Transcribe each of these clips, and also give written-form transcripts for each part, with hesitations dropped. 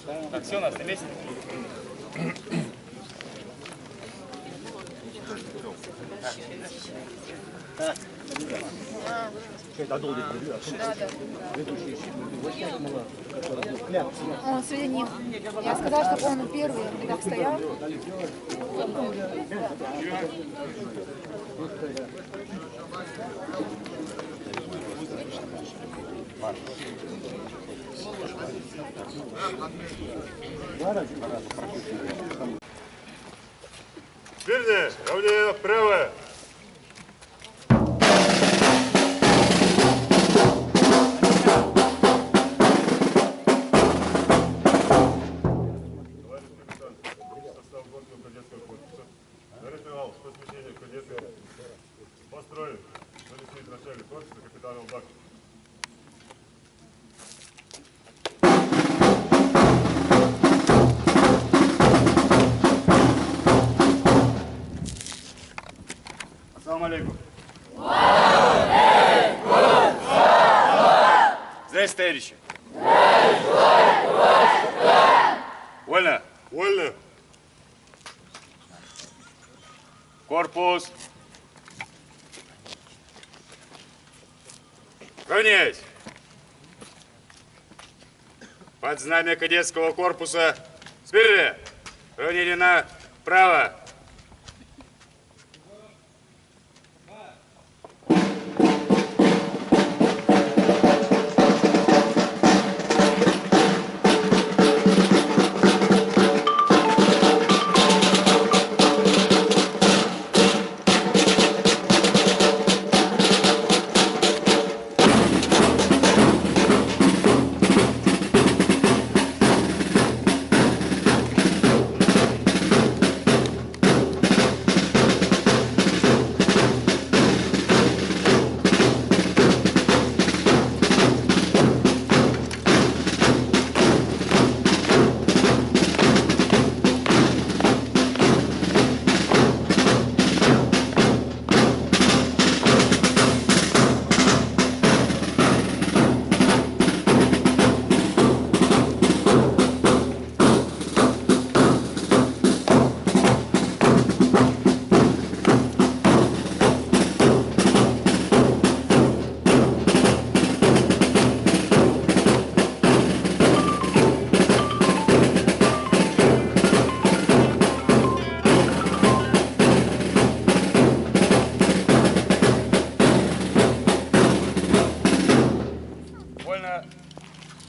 Так, все, у нас на месте. Он среди них. Я сказала, чтобы он первый в рядах стоял. Верно, равнее вправо. Построен. Полицейский начальник корпуса капитан Албак. Ассаламу алейкум. Здравствуйте, товарищи. Вольно. Вольно. Корпус. Равняйсь. Под знамя кадетского корпуса. Смирно. Равнение направо.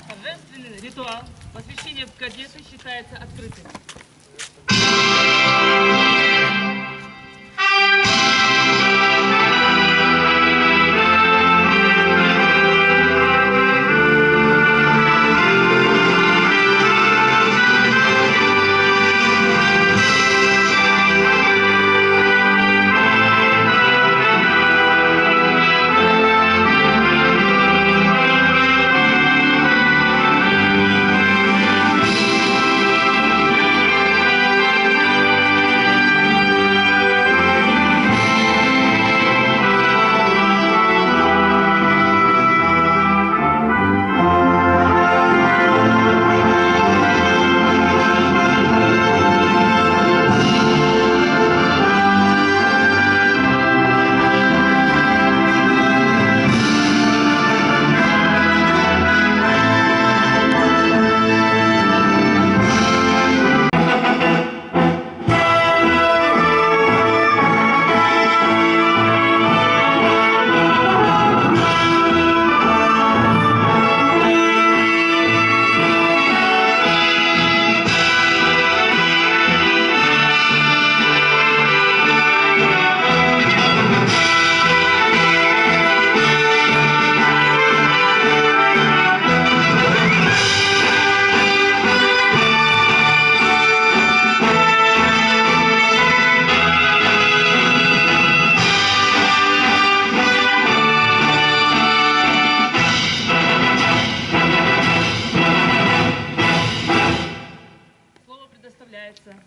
Торжественный ритуал посвящения в кадеты считается открытым.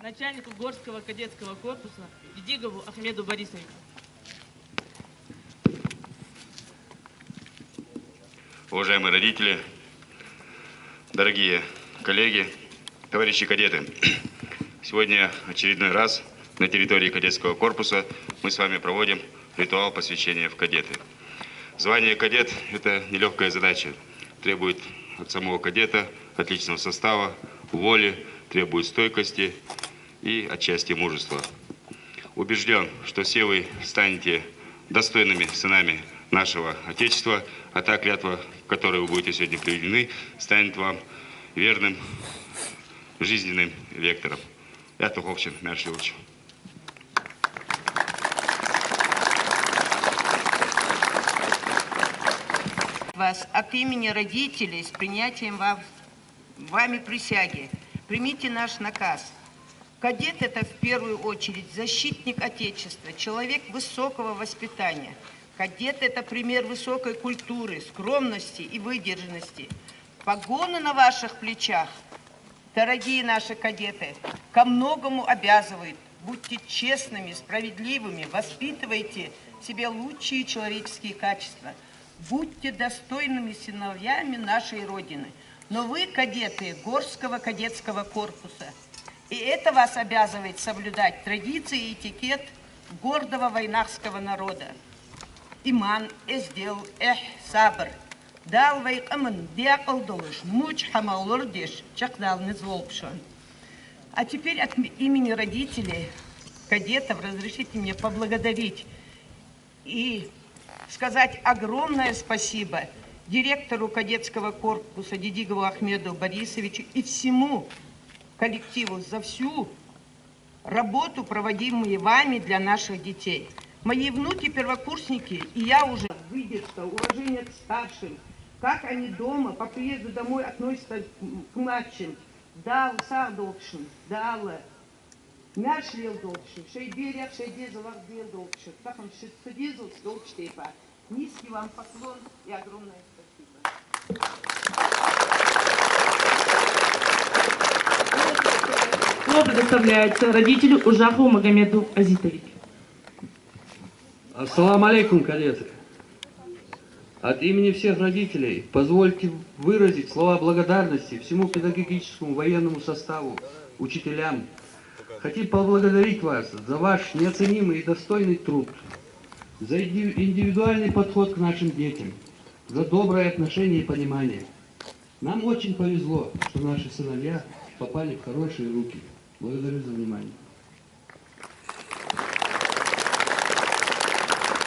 Начальнику Горского кадетского корпуса Дидигову Ахмеду Борисовичу. Уважаемые родители, дорогие коллеги, Товарищи кадеты, сегодня очередной раз на территории кадетского корпуса мы с вами проводим ритуал посвящения в кадеты. Звание кадет – это нелегкая задача, требует от самого кадета отличного состава, воли, требует стойкости и отчасти мужества. Убежден, что все вы станете достойными сынами нашего Отечества, а та клятва, к которой вы будете сегодня приведены, станет вам верным жизненным вектором. Я Туховчин, Мершилович. Вас от имени родителей с принятием вами присяги. Примите наш наказ. Кадет – это в первую очередь защитник Отечества, человек высокого воспитания. Кадет – это пример высокой культуры, скромности и выдержанности. Погоны на ваших плечах, дорогие наши кадеты, ко многому обязывают. Будьте честными, справедливыми, воспитывайте в себе лучшие человеческие качества. Будьте достойными сыновьями нашей Родины. Но вы, кадеты Горского кадетского корпуса, и это вас обязывает соблюдать традиции и этикет гордого войнахского народа. Иман, эздел, сабр. Дал вайкаман, диакал долыш, муч хамалурдиш, чакдал низолпшон. А теперь от имени родителей, кадетов, разрешите мне поблагодарить и сказать огромное спасибо директору кадетского корпуса Дидигову Ахмеду Борисовичу и всему коллективу за всю работу, проводимую вами для наших детей. Мои внуки-первокурсники и я уже выдержка, уважение к старшим, как они дома, по приезду домой относятся к младшим. Дал садовшим, дал мяшлил долгшим, шейберях, шейдезовах дел долгшим, так он шестодезов долгштепа. Низкий вам поклон и огромное спасибо. Слово предоставляется родителю Ужахову Магомеду Азитовичу. Ассаламу алейкум, кадеты. От имени всех родителей позвольте выразить слова благодарности всему педагогическому военному составу, учителям. Хотим поблагодарить вас за ваш неоценимый и достойный труд, за индивидуальный подход к нашим детям, за доброе отношение и понимание. Нам очень повезло, что наши сыновья попали в хорошие руки. Благодарю за внимание.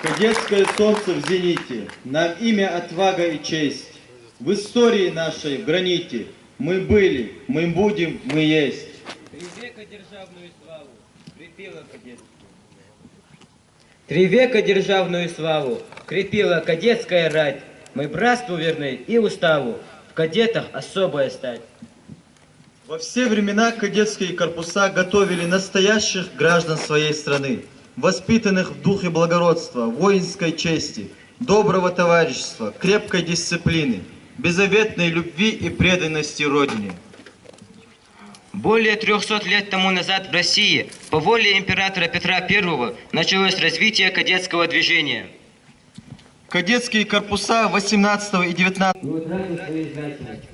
Кадетское солнце в зените, нам имя отвага и честь. В истории нашей в граните мы были, мы будем, мы есть. 3 века державную славу крепила кадетская. 3 века державную славу крепила кадетская рать. Мы братству верны и уставу, в кадетах особая стать. Во все времена кадетские корпуса готовили настоящих граждан своей страны, воспитанных в духе благородства, воинской чести, доброго товарищества, крепкой дисциплины, беззаветной любви и преданности Родине. Более 300 лет тому назад в России по воле императора Петра I началось развитие кадетского движения. Кадетские корпуса 18 и 19. Не утратил своей значимости.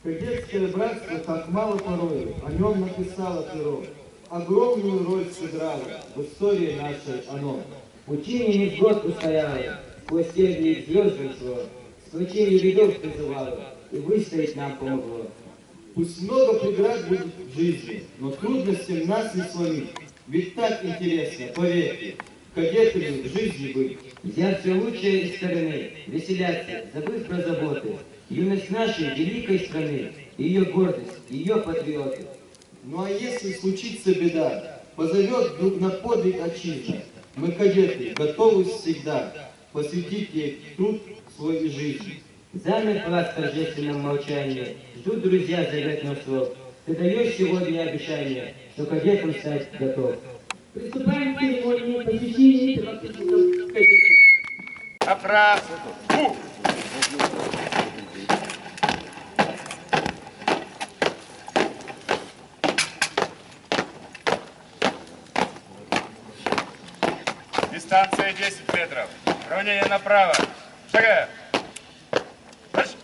Кадетское братство так мало порою, о нем написало перо. Огромную роль сыграло в истории нашей оно. Учение невзгод устояло, сквозь тернии звезд шло, сплочению рядов призывало и выстоять нам помогло. Пусть много преград будет в жизни, но трудностям нас не сломить. Ведь так интересно, поверьте, кадетами в жизни быть. Взяв все лучшее из стороны, веселяться, забыв про заботы, юность нашей великой страны, ее гордость, ее патриоты. Ну а если случится беда, позовет вдруг на подвиг отчизна, мы, кадеты, готовы всегда посвятить ей труд свой и жизнь. Замер вас в торжественном молчании, ждут друзья заветных слов. Ты даешь сегодня обещание, что кадетом стать готов. Приступаем к церемонии посвящения первокурсников кадетов. Направо. Дистанция 10 метров. Равнение направо. Шагаем. Дальше.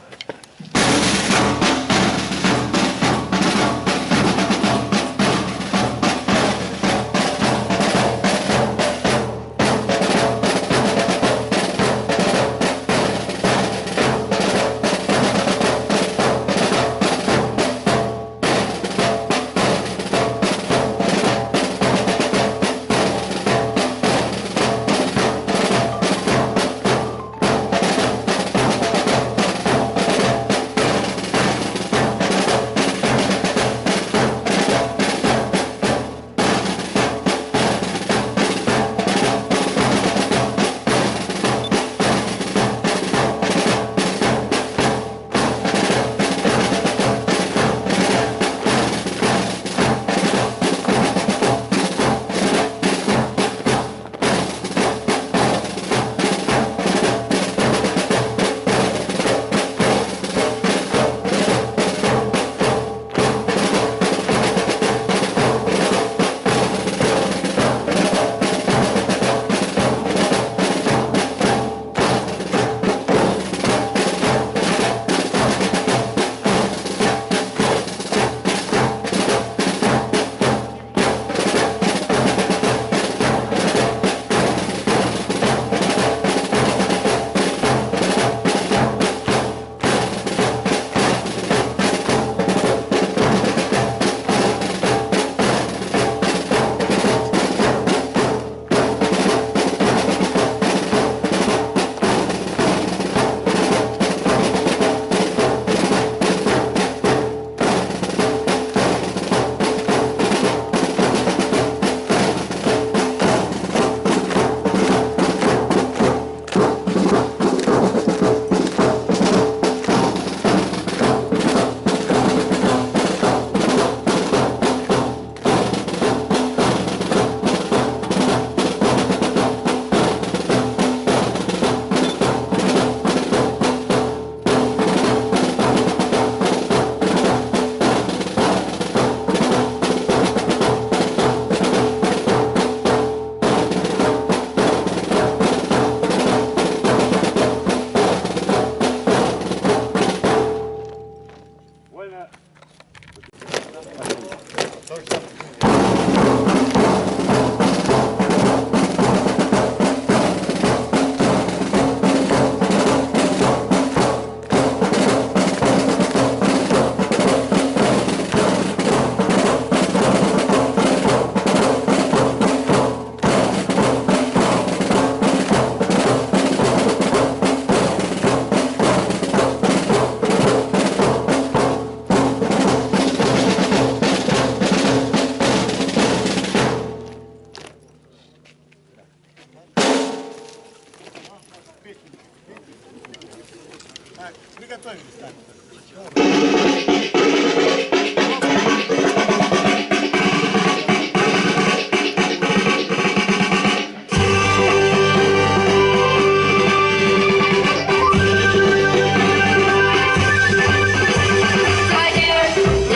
Не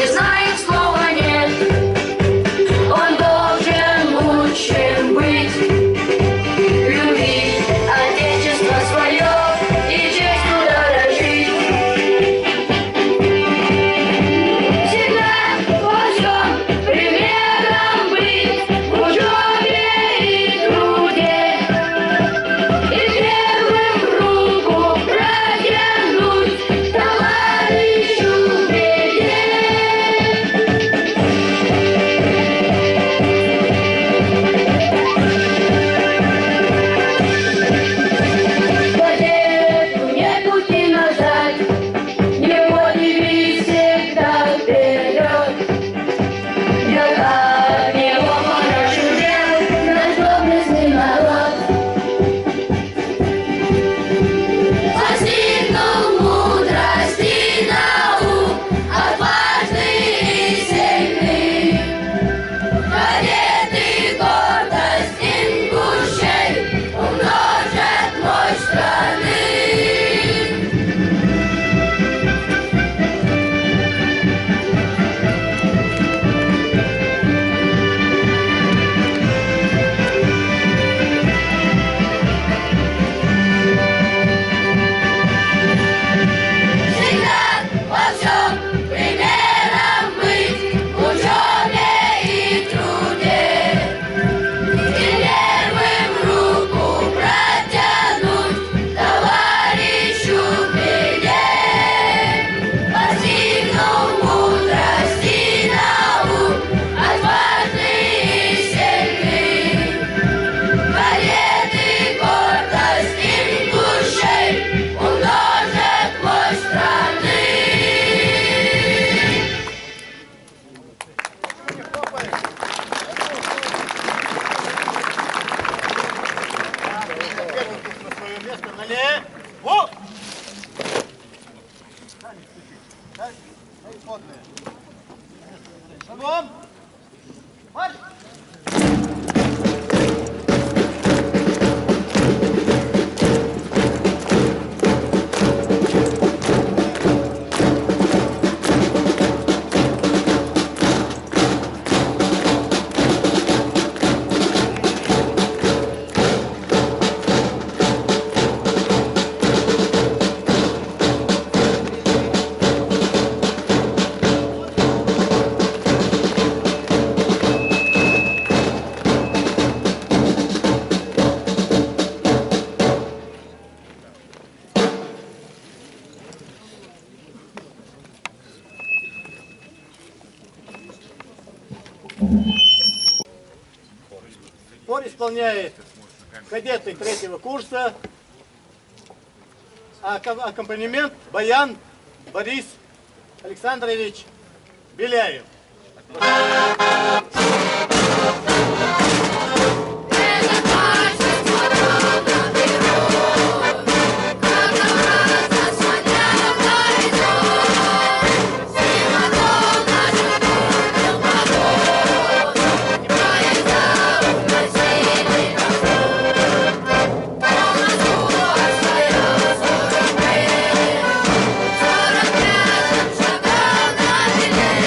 знает слова нет, он должен лучшим быть, любить отечество свое и честью дорожить. Всегда во всем примером быть, в учебе и труде, и первым руку протянуть товарищу в беде. Кадету нет пути назад, его девиз всегда вперед. Делать него хороший дел, наш доблестный народ. Постигнул мудрости наук, отважный и сильный. Кадеты гордость ингушей умножат мощь страны. Всегда во всем примером быть, в учебе и труде, и первым руку протянуть товарищу в беде. Постигнул мудрости наук, отважный и сильный. Кадеты гордость ингушей умножат мощь страны. Хор исполняет кадеты третьего курса, а аккомпанемент баян Борис Александрович Беляев. Шагал на белей,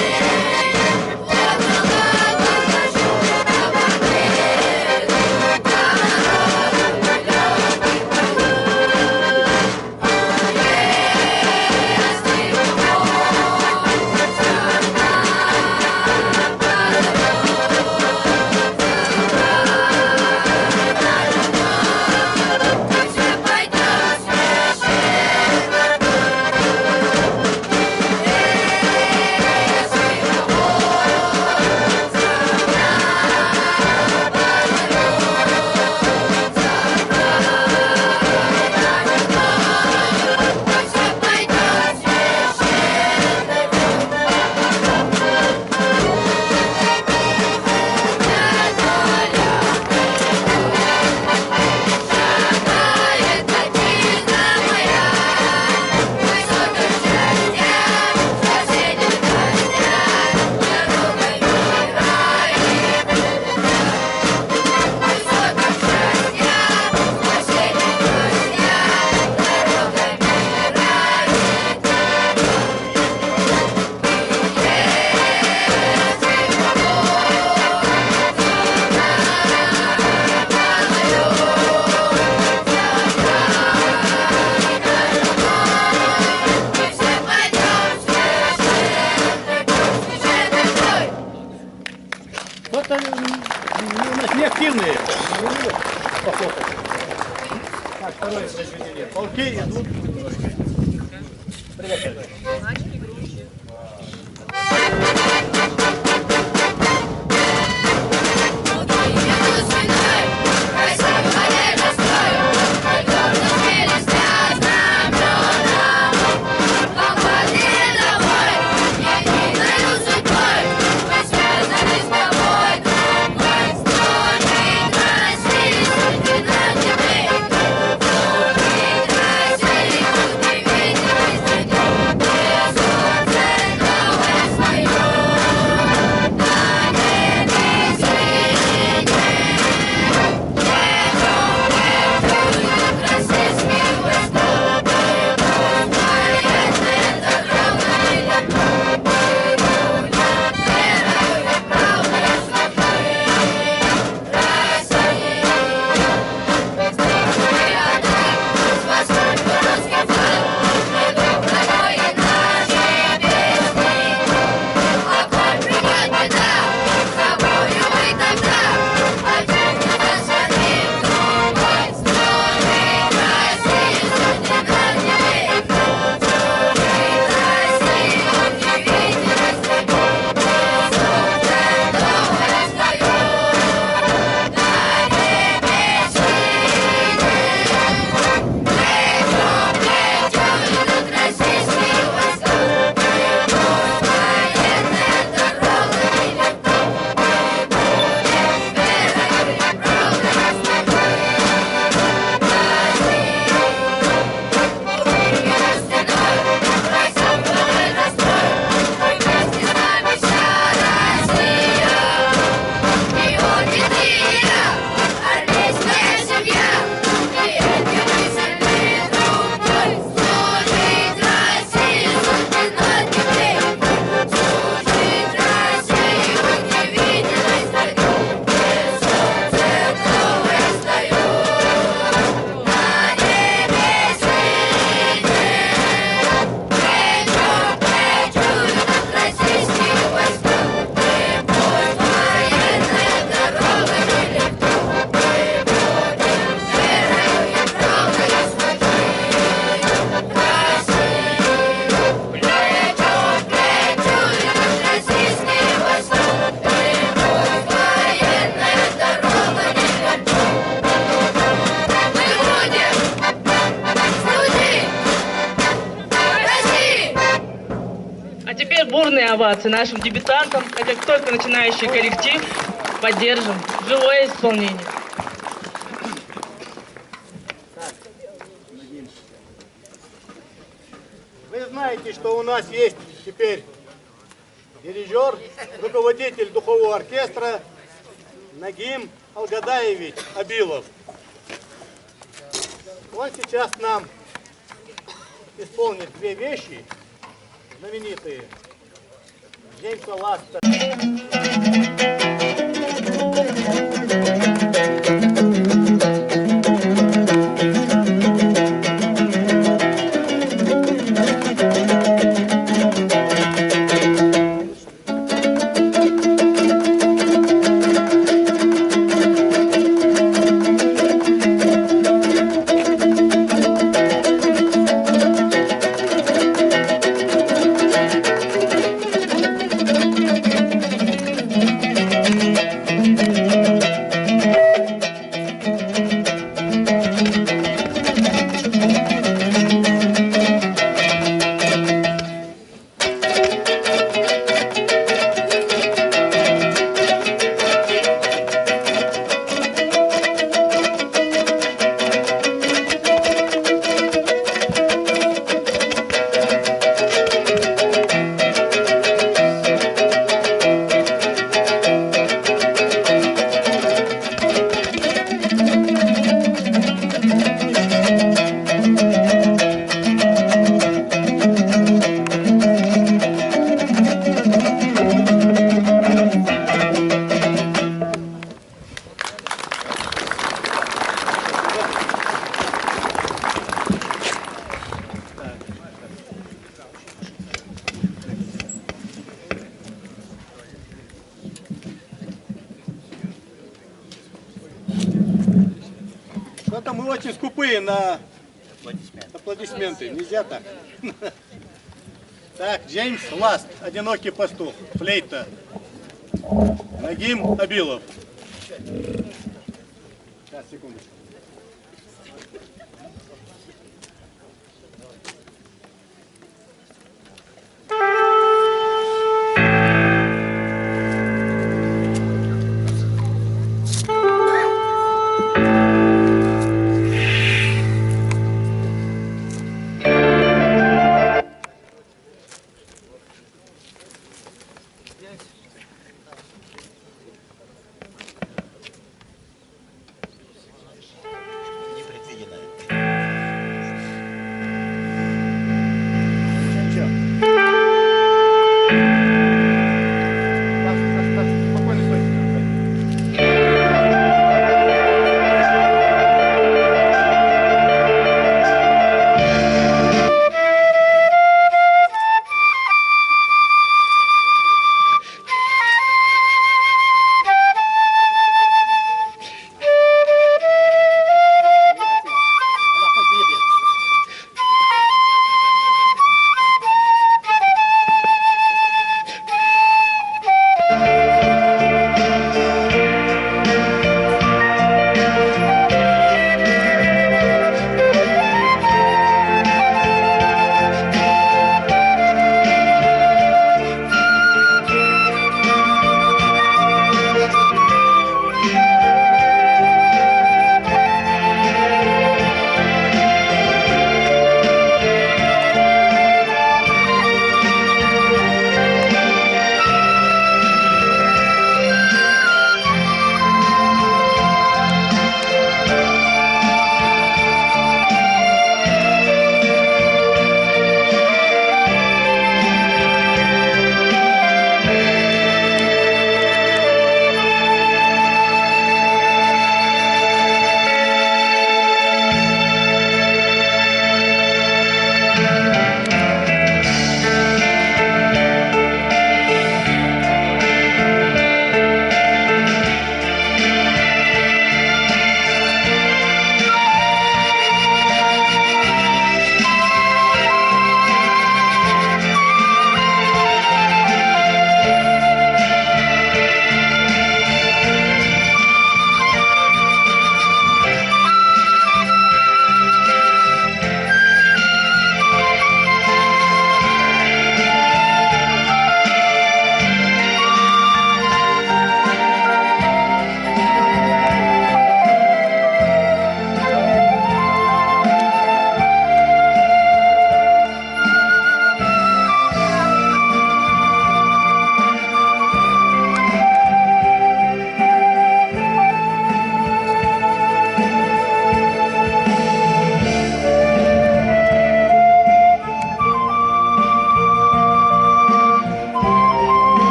бурные овации нашим дебютантам, хотя только начинающий коллектив. Поддержим. Живое исполнение. Вы знаете, что у нас есть теперь дирижер, руководитель духового оркестра Нагим Алгадаевич Абилов. Он сейчас нам исполнит две вещи знаменитые Джеймса Ласта. Что-то мы очень скупые на аплодисменты. Нельзя так. Так, Джеймс Ласт, «Одинокий пастух», флейта. Нагим Абилов. Сейчас, секундочку.